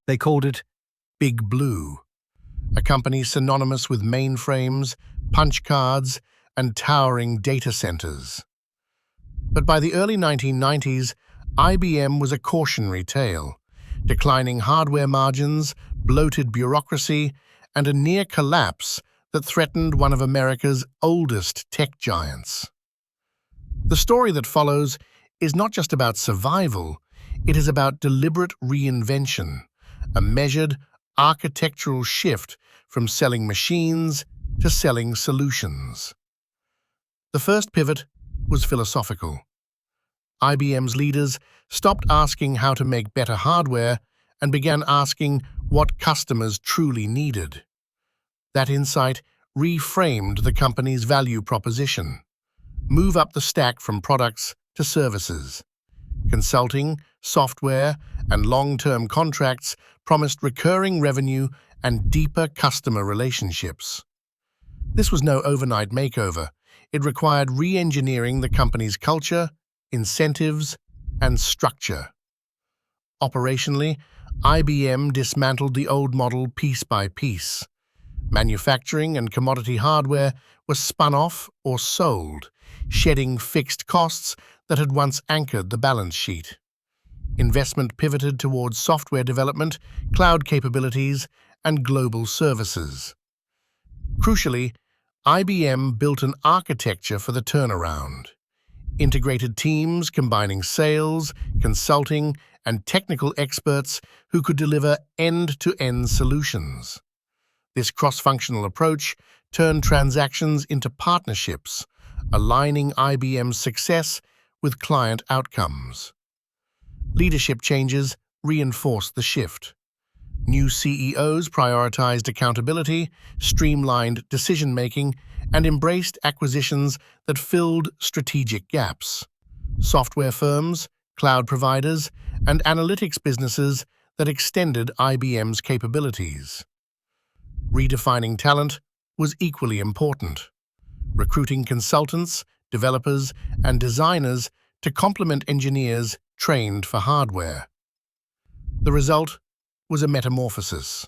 They called it Big Blue, a company synonymous with mainframes, punch cards, and towering data centers. But by the early 1990s, IBM was a cautionary tale, declining hardware margins, bloated bureaucracy, and a near collapse that threatened one of America's oldest tech giants. The story that follows is not just about survival, it is about deliberate reinvention, a measured, architectural shift from selling machines to selling solutions. The first pivot was philosophical. IBM's leaders stopped asking how to make better hardware and began asking what customers truly needed. That insight reframed the company's value proposition. Move up the stack from products to services. Consulting, software, and long-term contracts promised recurring revenue and deeper customer relationships. This was no overnight makeover. It required re-engineering the company's culture, incentives, and structure. Operationally, IBM dismantled the old model piece by piece. Manufacturing and commodity hardware was spun off or sold, shedding fixed costs that had once anchored the balance sheet. Investment pivoted towards software development, cloud capabilities, and global services. Crucially, IBM built an architecture for the turnaround. Integrated teams combining sales, consulting, and technical experts who could deliver end-to-end solutions. This cross-functional approach turned transactions into partnerships, aligning IBM's success with client outcomes. Leadership changes reinforced the shift. New CEOs prioritized accountability, streamlined decision-making, and embraced acquisitions that filled strategic gaps. Software firms, cloud providers, and analytics businesses that extended IBM's capabilities. Redefining talent was equally important. Recruiting consultants, developers, and designers to complement engineers trained for hardware. The result was a metamorphosis.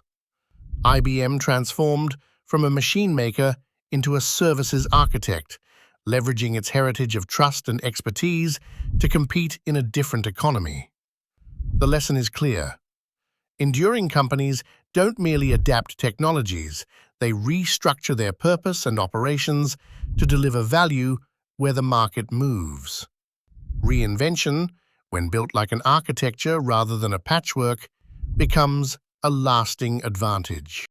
IBM transformed from a machine maker into a services architect, leveraging its heritage of trust and expertise to compete in a different economy. The lesson is clear. Enduring companies don't merely adapt technologies, they restructure their purpose and operations to deliver value where the market moves. Reinvention, when built like an architecture rather than a patchwork, becomes a lasting advantage.